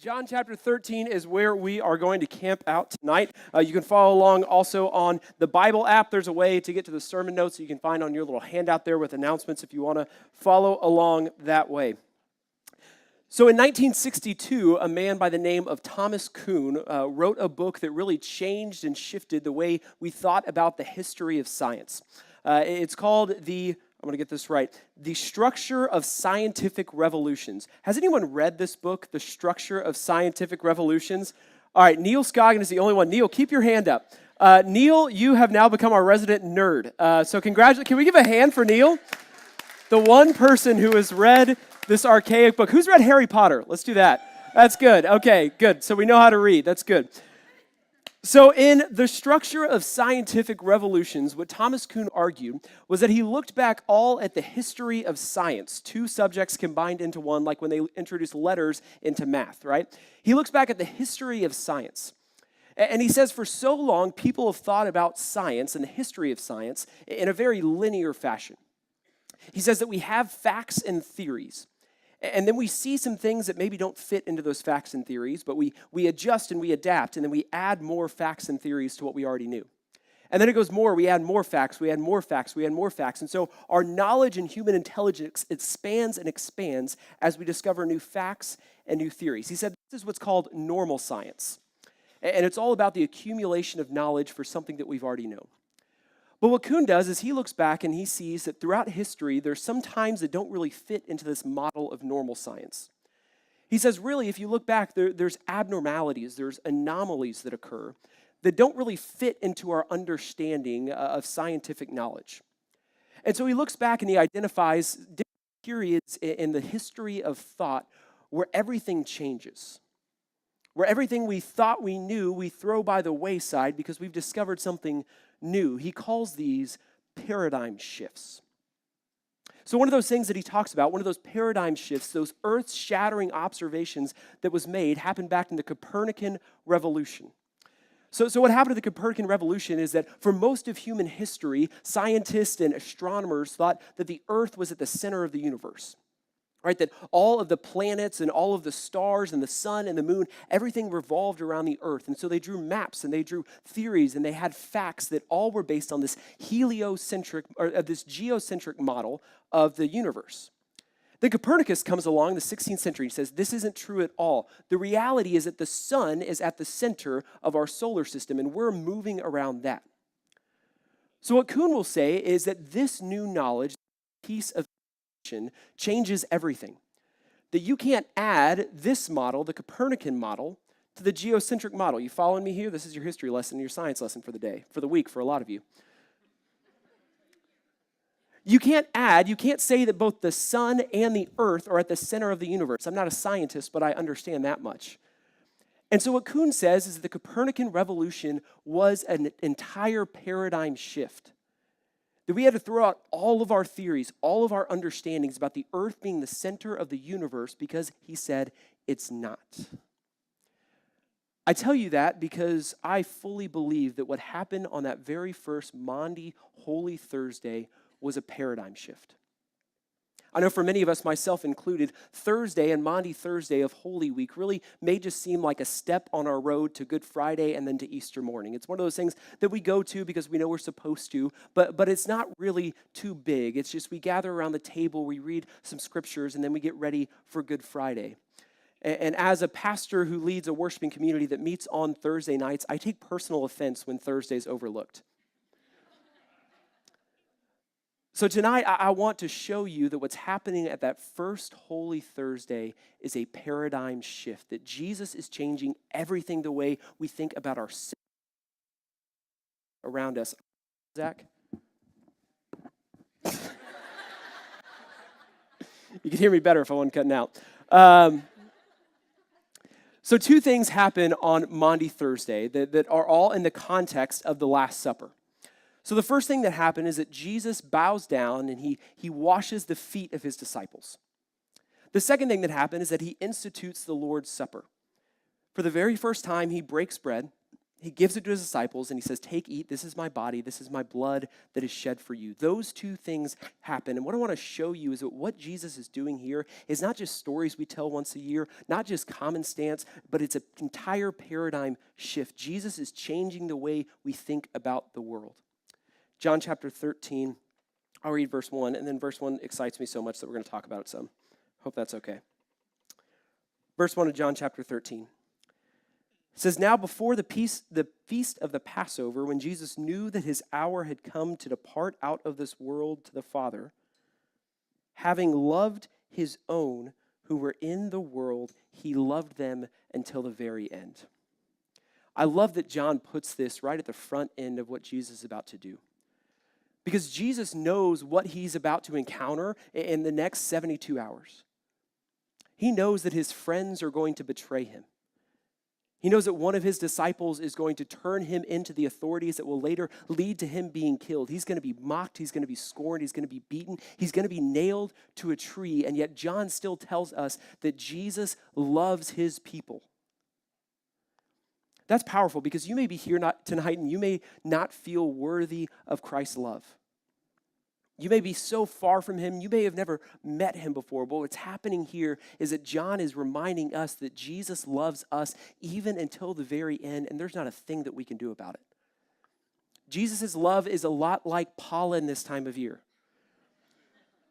John chapter 13 is where we are going to camp out tonight. You can follow along also on the Bible app. There's a way to get to the sermon notes that you can find on your little handout there with announcements if you want to follow along that way. So in 1962, a man by the name of Thomas Kuhn wrote a book that really changed and shifted the way we thought about the history of science. It's called I'm going to get this right, The Structure of Scientific Revolutions. Has anyone read this book, The Structure of Scientific Revolutions? All right, Neil Scoggin is the only one. Neil, keep your hand up. Neil, you have now become our resident nerd. So congratulations. Can we give a hand for Neil? The one person who has read this archaic book. Who's read Harry Potter? Let's do that. That's good. Okay, good. So we know how to read. That's good. So in The Structure of Scientific Revolutions, what Thomas Kuhn argued was that he looked back all at the history of science, two subjects combined into one, like when they introduced letters into math, right? He looks back at the history of science. And he says for so long, people have thought about science and the history of science in a very linear fashion. He says that we have facts and theories. And then we see some things that maybe don't fit into those facts and theories, but we adjust and we adapt, and then we add more facts and theories to what we already knew. And then it goes more, we add more facts, we add more facts, we add more facts. And so our knowledge and human intelligence expands and expands as we discover new facts and new theories. He said this is what's called normal science. And it's all about the accumulation of knowledge for something that we've already known. But what Kuhn does is he looks back and he sees that throughout history, there's some times that don't really fit into this model of normal science. He says, really, if you look back, there's abnormalities, there's anomalies that occur that don't really fit into our understanding of scientific knowledge. And so he looks back and he identifies different periods in the history of thought where everything changes, where everything we thought we knew, we throw by the wayside because we've discovered something new. He calls these paradigm shifts. So one of those things that he talks about, one of those paradigm shifts, those earth-shattering observations that was made, happened back in the Copernican Revolution. So what happened to the Copernican Revolution is that for most of human history, scientists and astronomers thought that the earth was at the center of the universe. Right, that all of the planets and all of the stars and the sun and the moon, everything revolved around the earth. And so they drew maps and they drew theories and they had facts that all were based on this heliocentric or this geocentric model of the universe. Then Copernicus comes along in the 16th century and says, this isn't true at all. The reality is that the sun is at the center of our solar system and we're moving around that. So what Kuhn will say is that this new knowledge, piece of changes everything. That you can't add this model, the Copernican model, to the geocentric model. You following me here? This is your history lesson, your science lesson for the day, for the week for a lot of you. You can't say that both the sun and the earth are at the center of the universe. I'm not a scientist, but I understand that much. And so what Kuhn says is that the Copernican revolution was an entire paradigm shift. That we had to throw out all of our theories, all of our understandings about the earth being the center of the universe because he said it's not. I tell you that because I fully believe that what happened on that very first Maundy Holy Thursday was a paradigm shift. I know for many of us, myself included, Thursday and Maundy Thursday of Holy Week really may just seem like a step on our road to Good Friday and then to Easter morning. It's one of those things that we go to because we know we're supposed to, but it's not really too big. It's just we gather around the table, we read some scriptures, and then we get ready for Good Friday. And as a pastor who leads a worshiping community that meets on Thursday nights, I take personal offense when Thursday's overlooked. So tonight, I want to show you that what's happening at that first Holy Thursday is a paradigm shift, that Jesus is changing everything the way we think about ourselves around us. Zach? You could hear me better if I wasn't cutting out. So two things happen on Maundy Thursday that are all in the context of the Last Supper. So the first thing that happened is that Jesus bows down and he washes the feet of his disciples. The second thing that happened is that he institutes the Lord's Supper. For the very first time, he breaks bread He gives it to his disciples and he says, take, eat, this is my body, this is my blood that is shed for you. Those two things happen. And what I want to show you is that what Jesus is doing here is not just stories we tell once a year, not just common stance, but it's an entire paradigm shift. Jesus is changing the way we think about the world. John chapter 13, I'll read verse 1, and then verse 1 excites me so much that we're going to talk about it some. Hope that's okay. Verse 1 of John chapter 13. It says, now before the feast of the Passover, when Jesus knew that his hour had come to depart out of this world to the Father, having loved his own who were in the world, he loved them until the very end. I love that John puts this right at the front end of what Jesus is about to do. Because Jesus knows what he's about to encounter in the next 72 hours. He knows that his friends are going to betray him. He knows that one of his disciples is going to turn him into the authorities that will later lead to him being killed. He's going to be mocked. He's going to be scorned. He's going to be beaten. He's going to be nailed to a tree. And yet John still tells us that Jesus loves his people. That's powerful because you may be here tonight and you may not feel worthy of Christ's love. You may be so far from him, you may have never met him before, but what's happening here is that John is reminding us that Jesus loves us even until the very end, and there's not a thing that we can do about it. Jesus' love is a lot like pollen this time of year.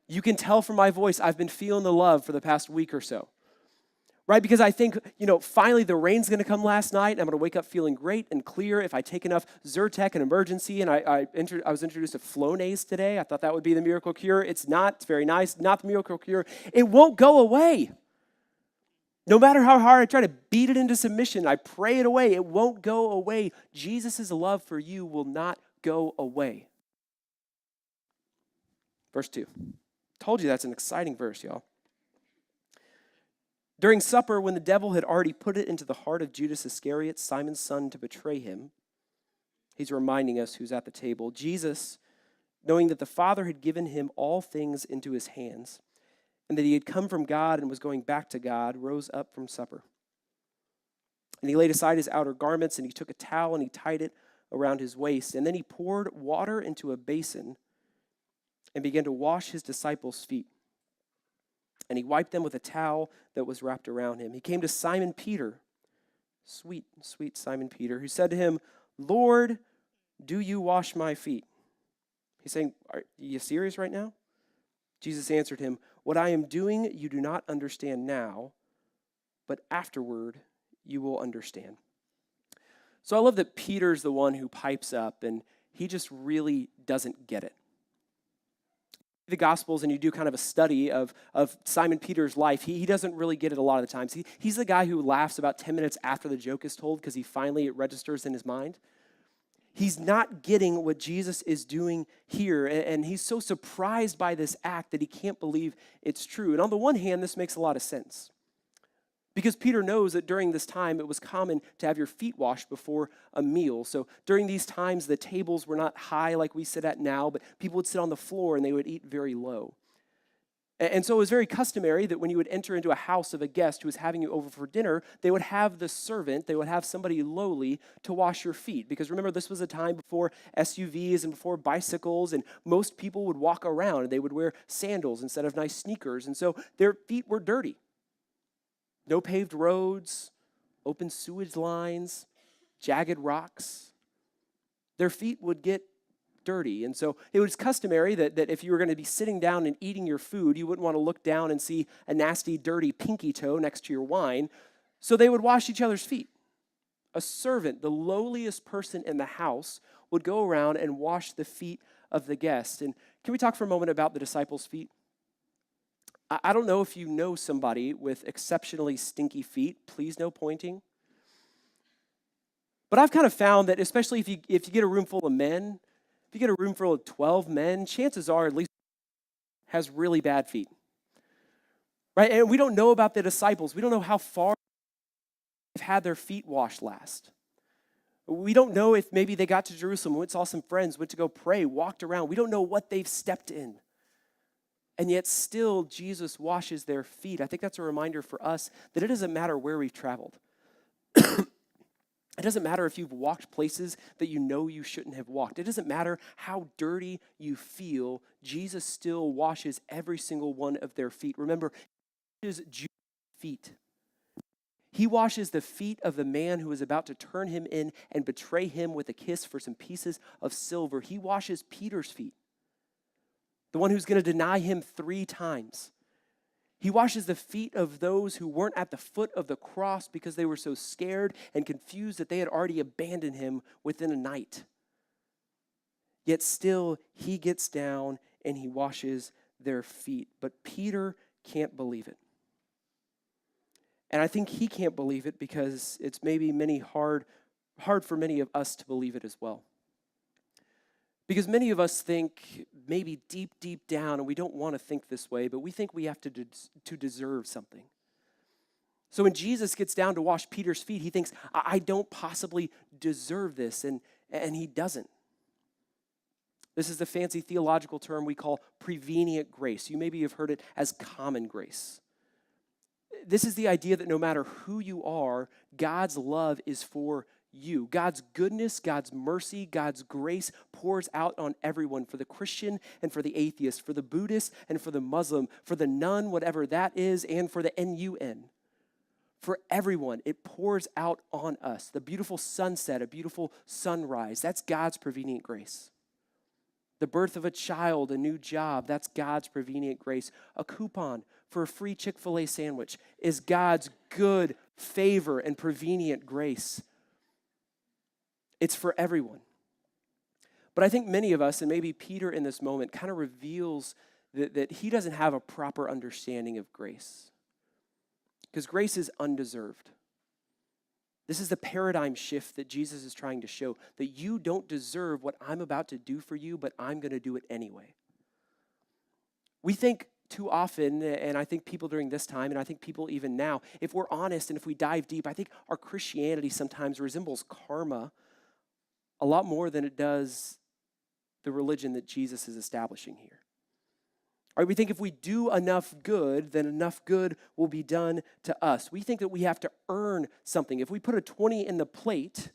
You can tell from my voice, I've been feeling the love for the past week or so. Right? Because I think, finally the rain's going to come last night. And I'm going to wake up feeling great and clear if I take enough Zyrtec and emergency. And I was introduced to Flonase today. I thought that would be the miracle cure. It's not. It's very nice. Not the miracle cure. It won't go away. No matter how hard I try to beat it into submission, I pray it away. It won't go away. Jesus' love for you will not go away. Verse 2. Told you that's an exciting verse, y'all. During supper, when the devil had already put it into the heart of Judas Iscariot, Simon's son, to betray him, he's reminding us who's at the table. Jesus, knowing that the Father had given him all things into his hands, and that he had come from God and was going back to God, rose up from supper. And he laid aside his outer garments, and he took a towel, and he tied it around his waist. And then he poured water into a basin and began to wash his disciples' feet. And he wiped them with a towel that was wrapped around him. He came to Simon Peter, sweet Simon Peter, who said to him, Lord, do you wash my feet? He's saying, are you serious right now? Jesus answered him, what I am doing you do not understand now, but afterward you will understand. So I love that Peter's the one who pipes up, and he just really doesn't get it. The Gospels and you do kind of a study of Simon Peter's life, he doesn't really get it a lot of the times. He's the guy who laughs about 10 minutes after the joke is told because it registers in his mind. He's not getting what Jesus is doing here, and he's so surprised by this act that he can't believe it's true. And on the one hand, this makes a lot of sense. Because Peter knows that during this time, it was common to have your feet washed before a meal. So during these times, the tables were not high like we sit at now, but people would sit on the floor and they would eat very low. And so it was very customary that when you would enter into a house of a guest who was having you over for dinner, they would have the servant, they would have somebody lowly to wash your feet. Because remember, this was a time before SUVs and before bicycles, and most people would walk around and they would wear sandals instead of nice sneakers. And so their feet were dirty. No paved roads, open sewage lines, jagged rocks. Their feet would get dirty. And so it was customary that if you were going to be sitting down and eating your food, you wouldn't want to look down and see a nasty, dirty pinky toe next to your wine. So they would wash each other's feet. A servant, the lowliest person in the house, would go around and wash the feet of the guest. And can we talk for a moment about the disciples' feet? I don't know if you know somebody with exceptionally stinky feet. Please, no pointing. But I've kind of found that, especially if you get a room full of men, if you get a room full of 12 men, chances are at least has really bad feet. Right? And we don't know about the disciples. We don't know how far they've had their feet washed last. We don't know if maybe they got to Jerusalem, went saw some friends, went to go pray, walked around. We don't know what they've stepped in. And yet still, Jesus washes their feet. I think that's a reminder for us that it doesn't matter where we've traveled. It doesn't matter if you've walked places that you know you shouldn't have walked. It doesn't matter how dirty you feel. Jesus still washes every single one of their feet. Remember, he washes Judas' feet. He washes the feet of the man who is about to turn him in and betray him with a kiss for some pieces of silver. He washes Peter's feet, the one who's going to deny him 3 times. He washes the feet of those who weren't at the foot of the cross because they were so scared and confused that they had already abandoned him within a night. Yet still, he gets down and he washes their feet. But Peter can't believe it. And I think he can't believe it because it's maybe hard for many of us to believe it as well. Because many of us think maybe deep down, and we don't want to think this way, but we think we have to deserve something. So when Jesus gets down to wash Peter's feet, he thinks, I don't possibly deserve this, and he doesn't. This is the fancy theological term we call prevenient grace. You maybe have heard it as common grace. This is the idea that no matter who you are, God's love is for you. God's goodness, God's mercy, God's grace pours out on everyone, for the Christian and for the atheist, for the Buddhist and for the Muslim, for the nun, whatever that is, and for the NUN. For everyone, it pours out on us. The beautiful sunset, a beautiful sunrise, that's God's prevenient grace. The birth of a child, a new job, that's God's prevenient grace. A coupon for a free Chick-fil-A sandwich is God's good favor and prevenient grace. It's for everyone. But I think many of us, and maybe Peter in this moment, kind of reveals that he doesn't have a proper understanding of grace. Because grace is undeserved. This is the paradigm shift that Jesus is trying to show, that you don't deserve what I'm about to do for you, but I'm going to do it anyway. We think too often, and I think people during this time, and I think people even now, if we're honest and if we dive deep, I think our Christianity sometimes resembles karma a lot more than it does the religion that Jesus is establishing here. All right, we think if we do enough good, then enough good will be done to us. We think that we have to earn something. If we put a 20 in the plate,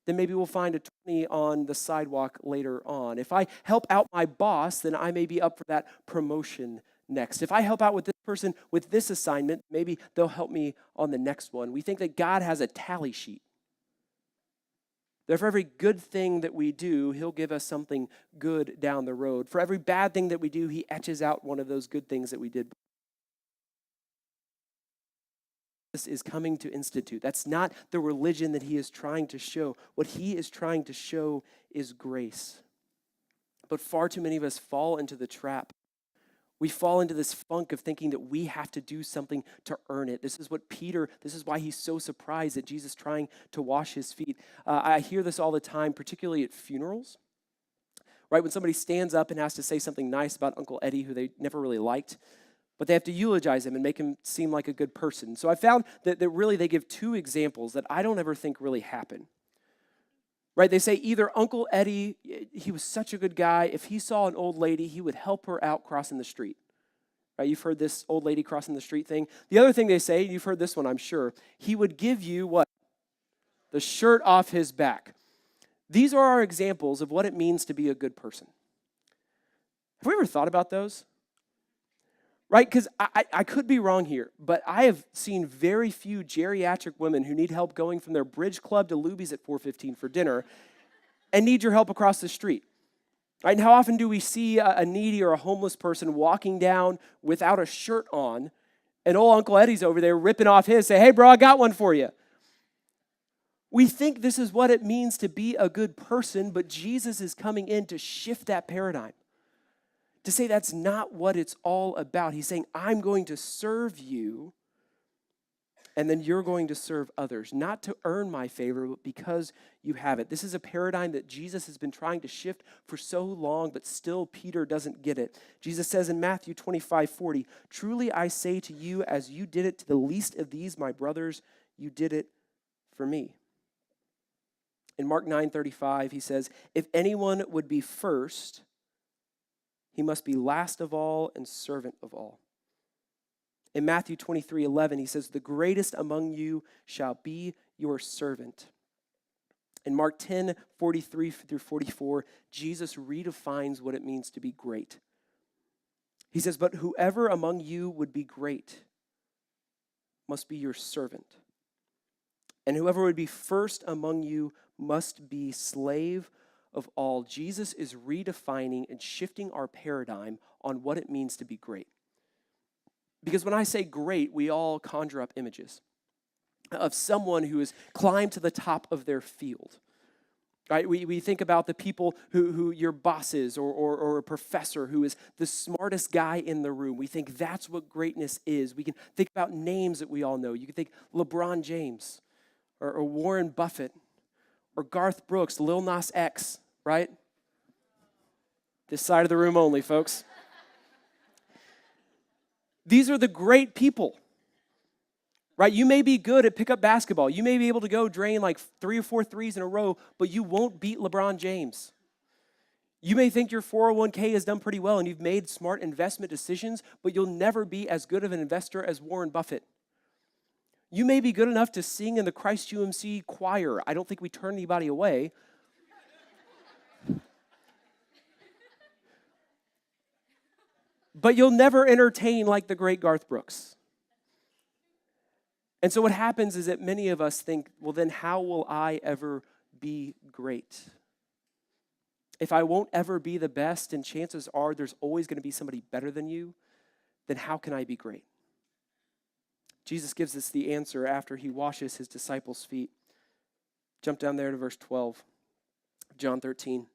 then maybe we'll find a 20 on the sidewalk later on. If I help out my boss, then I may be up for that promotion next. If I help out with this person with this assignment, maybe they'll help me on the next one. We think that God has a tally sheet. That for every good thing that we do, he'll give us something good down the road. For every bad thing that we do, he etches out one of those good things that we did. This is coming to institute. That's not the religion that he is trying to show. What he is trying to show is grace. But far too many of us fall into the trap. We fall into this funk of thinking that we have to do something to earn it. This is why he's so surprised at Jesus trying to wash his feet. I hear this all the time, particularly at funerals, right? When somebody stands up and has to say something nice about Uncle Eddie, who they never really liked, but they have to eulogize him and make him seem like a good person. So I found that really they give 2 examples that I don't ever think really happen. Right, they say either Uncle Eddie, he was such a good guy, if he saw an old lady, he would help her out crossing the street. Right, you've heard this old lady crossing the street thing. The other thing they say, you've heard this one, I'm sure, he would give you what? The shirt off his back. These are our examples of what it means to be a good person. Have we ever thought about those? Right, because I could be wrong here, but I have seen very few geriatric women who need help going from their bridge club to Luby's at 4:15 for dinner and need your help across the street. Right, and how often do we see a needy or a homeless person walking down without a shirt on, and old Uncle Eddie's over there ripping off his, say, hey, bro, I got one for you. We think this is what it means to be a good person, but Jesus is coming in to shift that paradigm. To say that's not what it's all about. He's saying, I'm going to serve you, and then you're going to serve others. Not to earn my favor, but because you have it. This is a paradigm that Jesus has been trying to shift for so long, but still Peter doesn't get it. Jesus says in Matthew 25:40, truly I say to you, as you did it to the least of these, my brothers, you did it for me. In Mark 9:35, he says, if anyone would be first, he must be last of all and servant of all. In Matthew 23:11, he says, the greatest among you shall be your servant. In Mark 10:43-44, Jesus redefines what it means to be great. He says, "But whoever among you would be great must be your servant. And whoever would be first among you must be slave of all." Jesus is redefining and shifting our paradigm on what it means to be great. Because when I say great, we all conjure up images of someone who has climbed to the top of their field. Right? We think about the people who your bosses or a professor who is the smartest guy in the room. We think that's what greatness is. We can think about names that we all know. You can think LeBron James or Warren Buffett or Garth Brooks, Lil Nas X, right? This side of the room only, folks. These are the great people. Right? You may be good at pickup basketball. You may be able to go drain like 3 or 4 threes in a row, but you won't beat LeBron James. You may think your 401k has done pretty well and you've made smart investment decisions, but you'll never be as good of an investor as Warren Buffett. You may be good enough to sing in the Christ UMC choir. I don't think we turn anybody away. But you'll never entertain like the great Garth Brooks. And so what happens is that many of us think, well, then how will I ever be great? If I won't ever be the best, and chances are there's always going to be somebody better than you, then how can I be great? Jesus gives us the answer after he washes his disciples' feet. Jump down there to verse 12, John 13.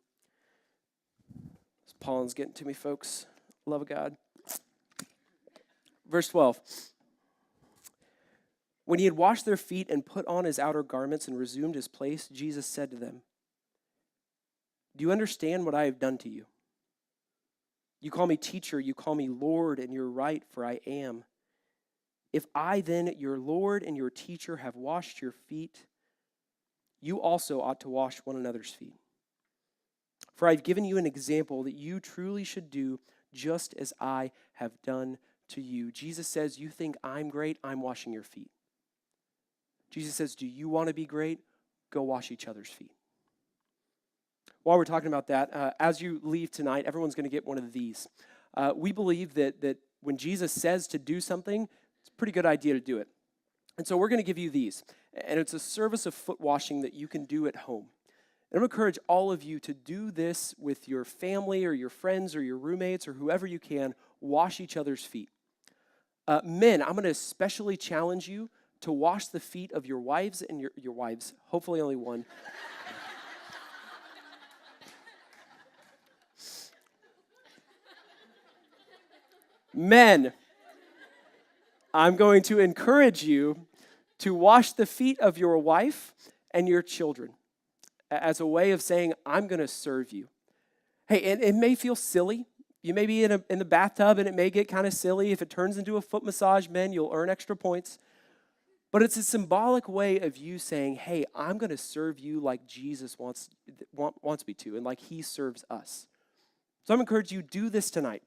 This pollen's getting to me, folks. Love of God. Verse 12. When he had washed their feet and put on his outer garments and resumed his place, Jesus said to them, "Do you understand what I have done to you? You call me teacher, you call me Lord, and you're right, for I am. If I then, your Lord and your teacher, have washed your feet, you also ought to wash one another's feet. For I've given you an example that you truly should do just as I have done to you." Jesus says, you think I'm great, I'm washing your feet. Jesus says, do you want to be great? Go wash each other's feet. While we're talking about that, as you leave tonight, everyone's going to get one of these. We believe that when Jesus says to do something, it's a pretty good idea to do it. And so we're going to give you these. And it's a service of foot washing that you can do at home. And I'm going to encourage all of you to do this with your family or your friends or your roommates or whoever you can. Wash each other's feet. Men, I'm going to especially challenge you to wash the feet of your wives and your wives, hopefully only one. Men, I'm going to encourage you to wash the feet of your wife and your children as a way of saying, I'm going to serve you. Hey, and it may feel silly. You may be in the bathtub and it may get kind of silly. If it turns into a foot massage, men, you'll earn extra points. But it's a symbolic way of you saying, hey, I'm going to serve you like Jesus wants me to and like he serves us. So I'm encouraging you, do this tonight.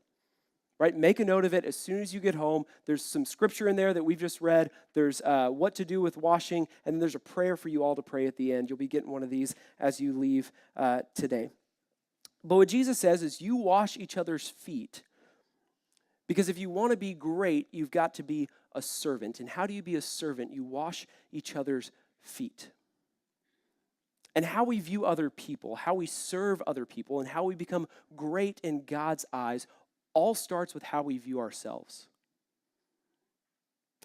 Right? Make a note of it as soon as you get home. There's some scripture in there that we've just read. There's what to do with washing, and then there's a prayer for you all to pray at the end. You'll be getting one of these as you leave today. But what Jesus says is you wash each other's feet, because if you want to be great, you've got to be a servant. And how do you be a servant? You wash each other's feet. And how we view other people, how we serve other people, and how we become great in God's eyes all starts with how we view ourselves.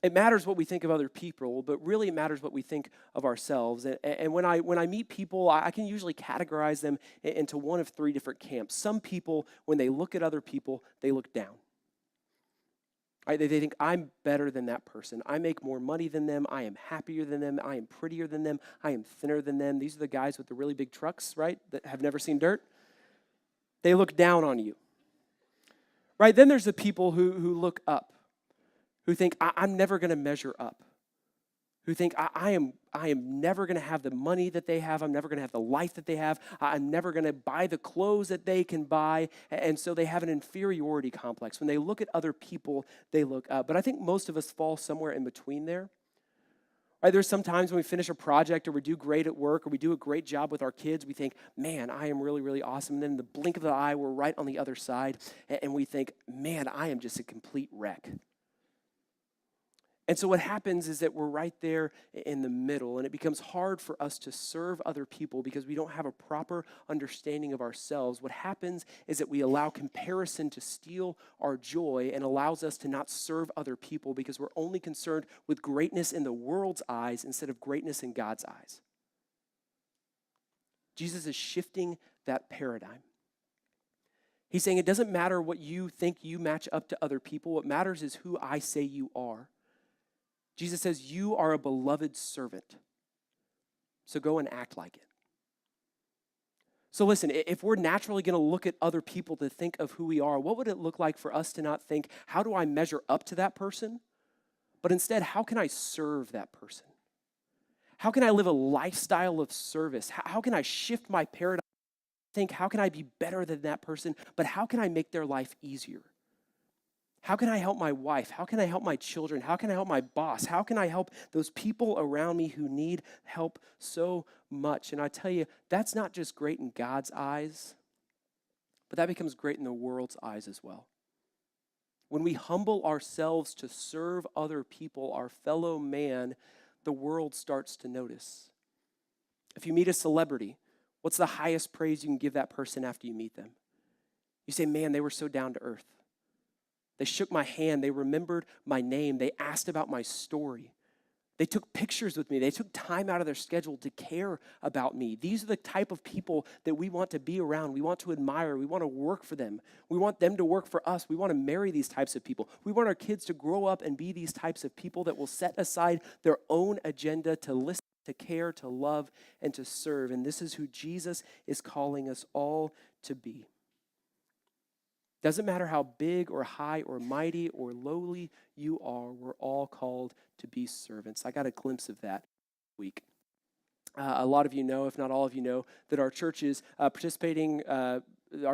It matters what we think of other people, but really it matters what we think of ourselves. And when I meet people, I can usually categorize them into one of 3 different camps. Some people, when they look at other people, they look down. Right? They think, I'm better than that person. I make more money than them. I am happier than them. I am prettier than them. I am thinner than them. These are the guys with the really big trucks, right, that have never seen dirt. They look down on you. Right? Then there's the people who look up, who think, I'm never going to measure up, who think, I am never going to have the money that they have. I'm never going to have the life that they have. I'm never going to buy the clothes that they can buy. And so they have an inferiority complex. When they look at other people, they look up. But I think most of us fall somewhere in between there, Right? There's sometimes when we finish a project or we do great at work or we do a great job with our kids, we think, man, I am really, really awesome. And then in the blink of the eye, we're right on the other side. And we think, man, I am just a complete wreck. And so what happens is that we're right there in the middle, and it becomes hard for us to serve other people because we don't have a proper understanding of ourselves. What happens is that we allow comparison to steal our joy and allows us to not serve other people because we're only concerned with greatness in the world's eyes instead of greatness in God's eyes. Jesus is shifting that paradigm. He's saying it doesn't matter what you think you match up to other people. What matters is who I say you are. Jesus says, you are a beloved servant, so go and act like it. So listen, if we're naturally going to look at other people to think of who we are, what would it look like for us to not think, how do I measure up to that person? But instead, how can I serve that person? How can I live a lifestyle of service? How can I shift my paradigm? Think, how can I be better than that person? But how can I make their life easier? How can I help my wife? How can I help my children? How can I help my boss? How can I help those people around me who need help so much? And I tell you, that's not just great in God's eyes, but that becomes great in the world's eyes as well. When we humble ourselves to serve other people, our fellow man, the world starts to notice. If you meet a celebrity, what's the highest praise you can give that person after you meet them? You say, man, they were so down to earth. They shook my hand. They remembered my name. They asked about my story. They took pictures with me. They took time out of their schedule to care about me. These are the type of people that we want to be around. We want to admire. We want to work for them. We want them to work for us. We want to marry these types of people. We want our kids to grow up and be these types of people that will set aside their own agenda to listen, to care, to love, and to serve. And this is who Jesus is calling us all to be. Doesn't matter how big or high or mighty or lowly you are, we're all called to be servants. I got a glimpse of that week. A lot of you know, if not all of you know, that our church is participating our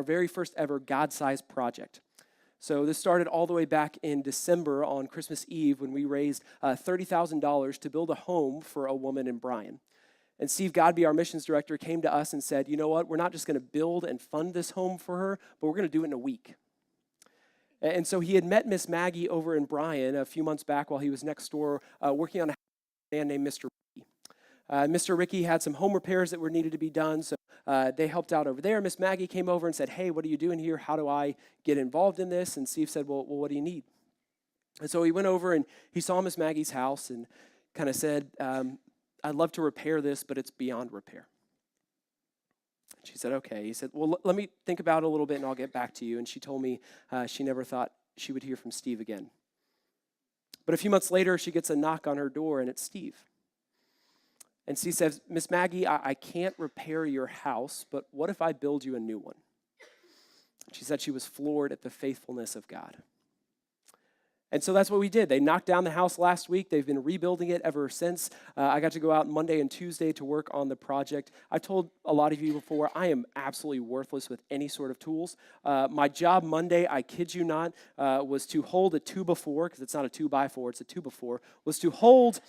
very first ever God-sized project. So this started all the way back in December on Christmas Eve when we raised $30,000 to build a home for a woman in Bryan. And Steve Godby, our missions director, came to us and said, you know what, we're not just going to build and fund this home for her, but we're going to do it in a week. And so he had met Miss Maggie over in Bryan a few months back while he was next door working on a man named Mr. Ricky. Mr. Ricky had some home repairs that were needed to be done, so they helped out over there. Miss Maggie came over and said, hey, what are you doing here? How do I get involved in this? And Steve said, well, what do you need? And so he went over and he saw Miss Maggie's house and kind of said, I'd love to repair this, but it's beyond repair. She said, okay. He said, well, let me think about it a little bit and I'll get back to you. And she told me she never thought she would hear from Steve again. But a few months later, she gets a knock on her door and it's Steve. And she says, Miss Maggie, I can't repair your house, but what if I build you a new one? She said she was floored at the faithfulness of God. And so that's what we did. They knocked down the house last week. They've been rebuilding it ever since. I got to go out Monday and Tuesday to work on the project. I've told a lot of you before, I am absolutely worthless with any sort of tools. My job Monday, I kid you not, was to hold a 2x4, because it's not a 2x4, it's a 2x4, was to hold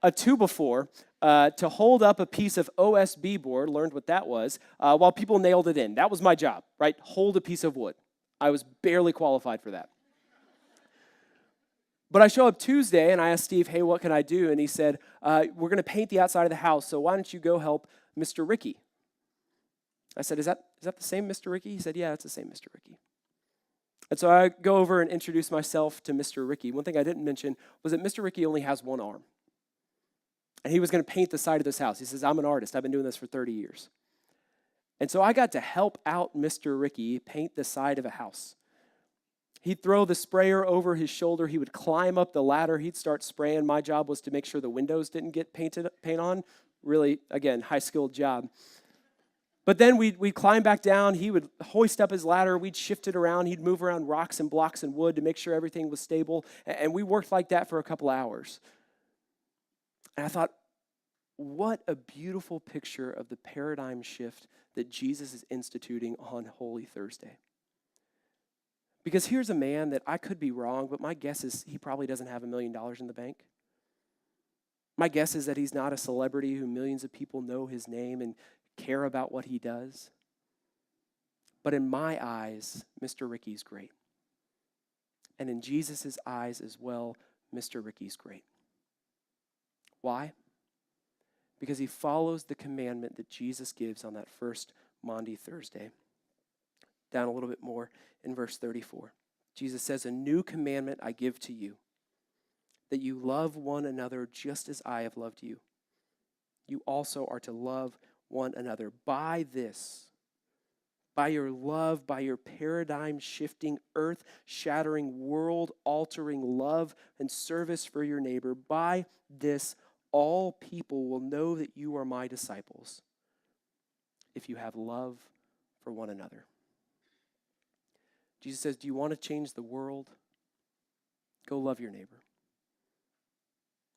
a 2x4 to hold up a piece of OSB board, learned what that was, while people nailed it in. That was my job, right? Hold a piece of wood. I was barely qualified for that. But I show up Tuesday, and I asked Steve, hey, what can I do? And he said, we're going to paint the outside of the house, so why don't you go help Mr. Ricky? I said, is that the same Mr. Ricky? He said, yeah, it's the same Mr. Ricky. And so I go over and introduce myself to Mr. Ricky. One thing I didn't mention was that Mr. Ricky only has one arm. And he was going to paint the side of this house. He says, I'm an artist. I've been doing this for 30 years. And so I got to help out Mr. Ricky paint the side of a house. He'd throw the sprayer over his shoulder. He would climb up the ladder. He'd start spraying. My job was to make sure the windows didn't get paint on. Really, again, high-skilled job. But then we'd climb back down. He would hoist up his ladder. We'd shift it around. He'd move around rocks and blocks and wood to make sure everything was stable. And we worked like that for a couple hours. And I thought, what a beautiful picture of the paradigm shift that Jesus is instituting on Holy Thursday. Because here's a man that I could be wrong, but my guess is he probably doesn't have $1 million in the bank. My guess is that he's not a celebrity who millions of people know his name and care about what he does. But in my eyes, Mr. Ricky's great. And in Jesus' eyes as well, Mr. Ricky's great. Why? Because he follows the commandment that Jesus gives on that first Maundy Thursday. Down a little bit more in verse 34. Jesus says, "A new commandment I give to you, that you love one another just as I have loved you. You also are to love one another. By this, by your love, by your paradigm-shifting, earth-shattering, world-altering love and service for your neighbor, by this, all people will know that you are my disciples, if you have love for one another." Jesus says, do you want to change the world? Go love your neighbor.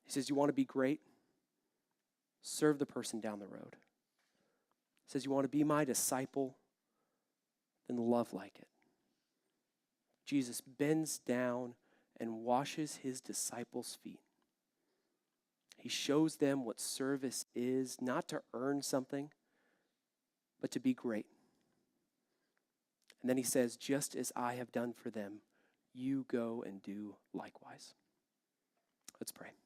He says, you want to be great? Serve the person down the road. He says, you want to be my disciple? Then love like it. Jesus bends down and washes his disciples' feet. He shows them what service is, not to earn something, but to be great. And then he says, just as I have done for them, you go and do likewise. Let's pray.